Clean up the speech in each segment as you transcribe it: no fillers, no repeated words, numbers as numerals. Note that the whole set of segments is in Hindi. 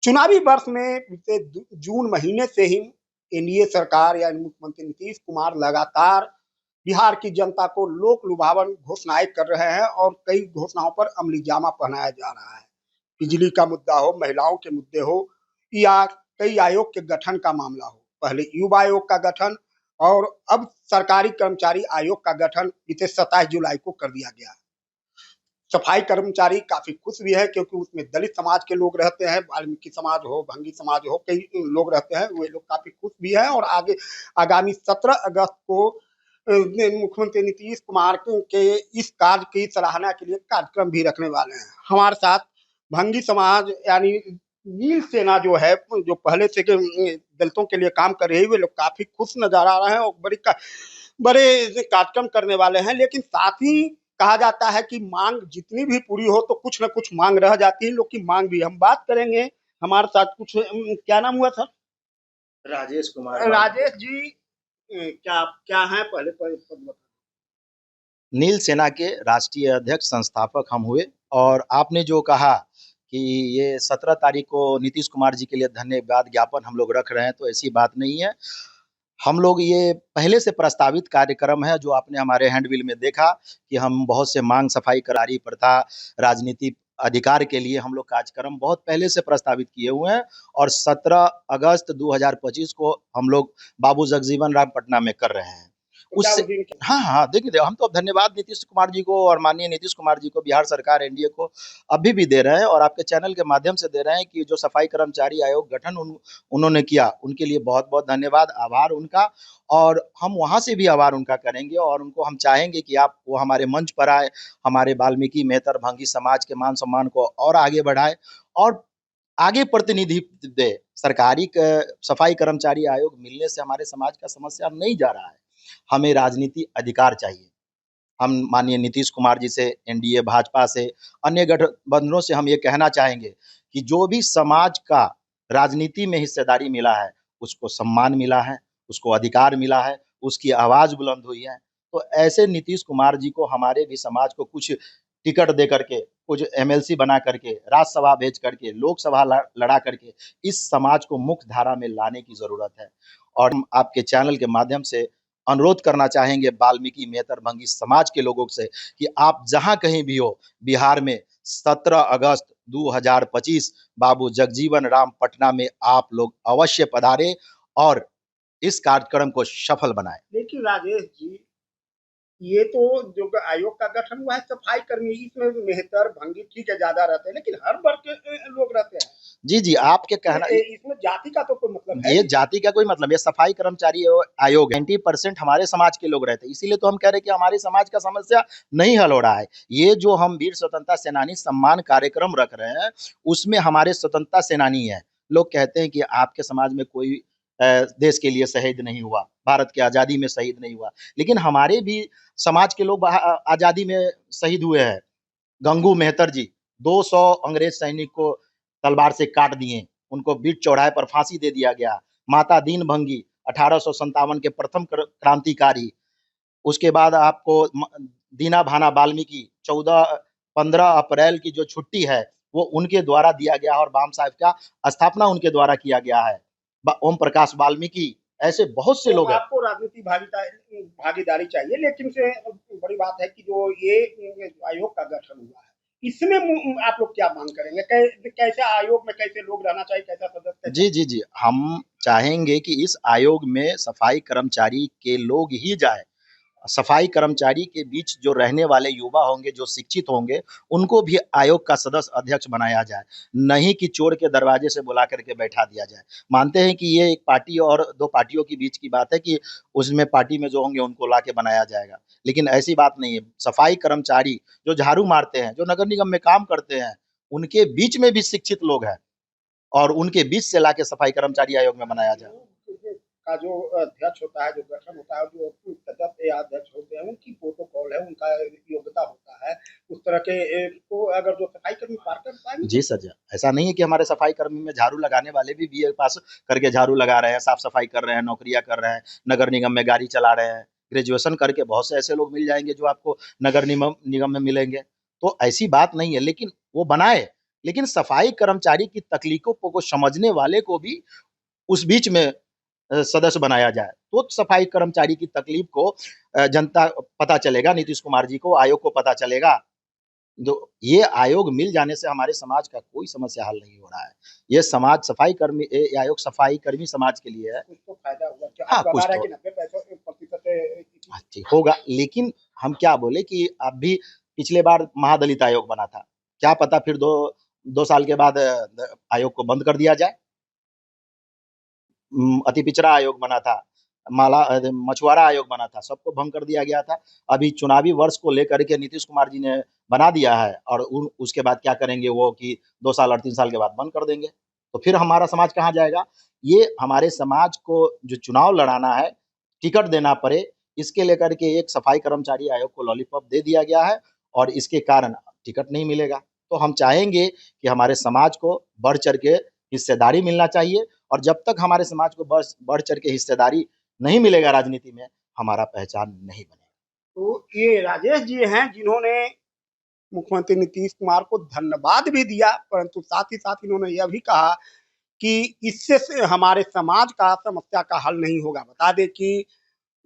चुनावी वर्ष में बीते जून महीने से ही एनडीए सरकार यानी मुख्यमंत्री नीतीश कुमार लगातार बिहार की जनता को लोक लुभावन घोषणाएं कर रहे हैं और कई घोषणाओं पर अमली जामा पहनाया जा रहा है। बिजली का मुद्दा हो, महिलाओं के मुद्दे हो या कई आयोग के गठन का मामला हो। पहले युवा आयोग का गठन और अब सरकारी कर्मचारी आयोग का गठन बीते 27 जुलाई को कर दिया गया। सफाई कर्मचारी काफी खुश भी है क्योंकि उसमें दलित समाज के लोग रहते हैं, वाल्मीकि समाज हो, भंगी समाज हो, कई लोग रहते हैं, वे लोग काफी खुश भी हैं और आगे आगामी 17 अगस्त को मुख्यमंत्री नीतीश कुमार के इस कार्य की सराहना के लिए कार्यक्रम भी रखने वाले हैं। हमारे साथ भंगी समाज यानी नील सेना जो है, जो पहले से दलितों के लिए काम कर रही है, वे लोग काफी खुश नजर आ रहे हैं और बड़े कार्यक्रम करने वाले हैं। लेकिन साथ ही कहा जाता है कि मांग जितनी भी पूरी हो तो कुछ ना कुछ मांग रह जाती है, लोग की मांग भी हम बात करेंगे। हमारे साथ कुछ क्या नाम हुआ सर? राजेश कुमार। राजेश जी, क्या क्या है पहले तो नील सेना के राष्ट्रीय अध्यक्ष संस्थापक हम हुए। और आपने जो कहा कि ये 17 तारीख को नीतीश कुमार जी के लिए धन्यवाद ज्ञापन हम लोग रख रहे हैं, तो ऐसी बात नहीं है। हम लोग ये पहले से प्रस्तावित कार्यक्रम है, जो आपने हमारे हैंडबिल में देखा कि हम बहुत से मांग, सफाई करारी प्रथा, राजनीति अधिकार के लिए हम लोग कार्यक्रम बहुत पहले से प्रस्तावित किए हुए हैं। और 17 अगस्त 2025 को हम लोग बाबू जगजीवन राम पटना में कर रहे हैं। उससे हाँ, देखिए हम तो अब धन्यवाद नीतीश कुमार जी को और माननीय नीतीश कुमार जी को, बिहार सरकार, एनडीए को अभी भी दे रहे हैं और आपके चैनल के माध्यम से दे रहे हैं कि जो सफाई कर्मचारी आयोग गठन उन्होंने किया, उनके लिए बहुत-बहुत धन्यवाद, आभार उनका। और हम वहाँ से भी आभार उनका करेंगे और उनको हम चाहेंगे कि आप वो हमारे मंच पर आए, हमारे वाल्मीकि, मेहतर, भंगी समाज के मान-सम्मान को और आगे बढ़ाएँ और आगे प्रतिनिधित्व दे। सरकारी सफाई कर्मचारी आयोग मिलने से हमारे समाज का समस्या नहीं जा रहा है। हमें राजनीति अधिकार चाहिए। हम माननीय नीतीश कुमार जी से, एनडीए, भाजपा से, अन्य गठबंधनों से हम ये कहना चाहेंगे कि जो भी समाज का राजनीति में हिस्सेदारी मिला है, उसको सम्मान मिला है, उसको अधिकार मिला है, उसकी आवाज़ बुलंद हुई है। तो ऐसे नीतीश कुमार जी को हमारे भी समाज को कुछ टिकट दे करके, कुछ एमएलसी बना करके, राज्यसभा भेज करके, लोकसभा लड़ा करके इस समाज को मुख्य धारा में लाने की ज़रूरत है। और हम आपके चैनल के माध्यम से अनुरोध करना चाहेंगे वाल्मीकि, मेहतर, भंगी समाज के लोगों से कि आप जहाँ कहीं भी हो, बिहार में 17 अगस्त 2025 बाबू जगजीवन राम पटना में आप लोग अवश्य पधारें और इस कार्यक्रम को सफल बनाएं। देखिए राजेश जी, ये तो जो आयोग का गठन हुआ है सफाई कर्मी, इसमें मेहतर भंगी ठीक है ज्यादा रहते हैं, लेकिन हर वर्ग के लोग रहते हैं। जी जी, आपके कहना इसमें जाति का तो कोई मतलब है? ये जाति का कोई मतलब, ये सफाई कर्मचारी आयोग 90% हमारे समाज के लोग रहते हैं, इसीलिए तो हम कह रहे हैं कि हमारे समाज का समस्या नहीं हल हो रहा है। ये जो हम वीर स्वतंत्रता सेनानी सम्मान कार्यक्रम रख रहे हैं, उसमें हमारे स्वतंत्रता सेनानी है। लोग कहते हैं कि आपके समाज में कोई देश के लिए शहीद नहीं हुआ, भारत की आज़ादी में शहीद नहीं हुआ, लेकिन हमारे भी समाज के लोग आज़ादी में शहीद हुए हैं। गंगू मेहतर जी 200 अंग्रेज सैनिक को तलवार से काट दिए, उनको बीच चौराहे पर फांसी दे दिया गया। माता दीन भंगी 1857 के प्रथम क्रांतिकारी। उसके बाद आपको दीना भाना वाल्मीकि 15 अप्रैल की जो छुट्टी है वो उनके द्वारा दिया गया और बाम साहेब का स्थापना उनके द्वारा किया गया है। ओम प्रकाश वाल्मीकि, ऐसे बहुत से तो लोग हैं। आपको राजनीतिक भागीदारी चाहिए, लेकिन से बड़ी बात है कि जो ये आयोग का गठन हुआ है, इसमें आप लोग क्या मांग करेंगे? कैसे आयोग में कैसे लोग रहना चाहिए, कैसा सदस्य? जी जी जी, हम चाहेंगे कि इस आयोग में सफाई कर्मचारी के लोग ही जाए। सफाई कर्मचारी के बीच जो रहने वाले युवा होंगे, जो शिक्षित होंगे, उनको भी आयोग का सदस्य अध्यक्ष बनाया जाए, नहीं कि चोर के दरवाजे से बुला करके बैठा दिया जाए। मानते हैं कि ये एक पार्टी और 2 पार्टियों के बीच की बात है कि उसमें पार्टी में जो होंगे उनको लाके बनाया जाएगा, लेकिन ऐसी बात नहीं है। सफाई कर्मचारी जो झाड़ू मारते हैं, जो नगर निगम में काम करते हैं, उनके बीच में भी शिक्षित लोग हैं और उनके बीच से लाके सफाई कर्मचारी आयोग में बनाया जाए। का जो अध्यक्ष होता है, जो गठन होता है, जो सदस्य या अध्यक्ष होते हैं, उनकी प्रोटोकॉल है, उनका योग्यता होता है उस तरह के तो अगर जो सफाई कर्मी पार कर पाएंगे। जी सर, ऐसा नहीं है कि हमारे सफाई कर्मी में झाड़ू लगाने वाले भी बीए पास करके झाड़ू लगा रहे हैं, साफ सफाई कर रहे हैं, नौकरियां कर रहे हैं, नगर निगम में गाड़ी चला रहे हैं। ग्रेजुएशन करके बहुत से ऐसे लोग मिल जाएंगे जो आपको नगर निगम में मिलेंगे। तो ऐसी बात नहीं है, लेकिन वो बनाए लेकिन सफाई कर्मचारी की तकलीफों को समझने वाले को भी उस बीच में सदस्य बनाया जाए, तो सफाई कर्मचारी की तकलीफ को जनता पता चलेगा, नीतीश कुमार जी को, आयोग को पता चलेगा। जो ये आयोग मिल जाने से हमारे समाज का कोई समस्या हल नहीं हो रहा है। ये समाज सफाई कर्मी आयोग सफाई कर्मी समाज के लिए है। कुछ तो फायदा हुआ, हाँ, कुछ तो 90% ठीक होगा, लेकिन हम क्या बोले कि अब भी पिछले बार महादलित आयोग बना था, क्या पता फिर 2 साल के बाद आयोग को बंद कर दिया जाए। अति पिछड़ा आयोग बना था, मछुआरा आयोग बना था, सबको भंग कर दिया गया था। अभी चुनावी वर्ष को लेकर के नीतीश कुमार जी ने बना दिया है और उसके बाद क्या करेंगे वो कि 2 साल और 3 साल के बाद बंद कर देंगे। तो फिर हमारा समाज कहाँ जाएगा? ये हमारे समाज को जो चुनाव लड़ाना है, टिकट देना पड़े, इसके लेकर के एक सफाई कर्मचारी आयोग को लॉलीपॉप दे दिया गया है और इसके कारण टिकट नहीं मिलेगा। तो हम चाहेंगे कि हमारे समाज को बढ़-चढ़ के हिस्सेदारी मिलना चाहिए और जब तक हमारे समाज को बढ़-चढ़ के हिस्सेदारी नहीं मिलेगा राजनीति में, हमारा पहचान नहीं बनेगा। तो ये राजेश जी हैं जिन्होंने मुख्यमंत्री नीतीश कुमार को धन्यवाद भी दिया, परंतु साथ ही साथ इन्होंने यह भी कहा कि इससे हमारे समाज का समस्या का हल नहीं होगा। बता दें कि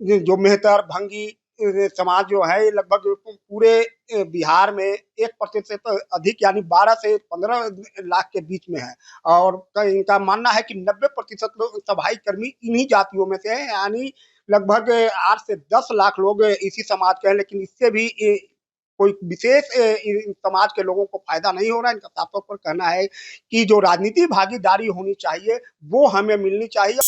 जो मेहतर भंगी समाज जो है, ये लगभग पूरे बिहार में 1% से तो अधिक, यानी 12 से 15 लाख के बीच में है और इनका मानना है कि 90% लोग सफाई कर्मी इन्हीं जातियों में से हैं, यानी लगभग 8 से 10 लाख लोग इसी समाज के हैं, लेकिन इससे भी कोई विशेष समाज के लोगों को फायदा नहीं हो रहा है। इनका साफ तौर पर कहना है कि जो राजनीति भागीदारी होनी चाहिए वो हमें मिलनी चाहिए।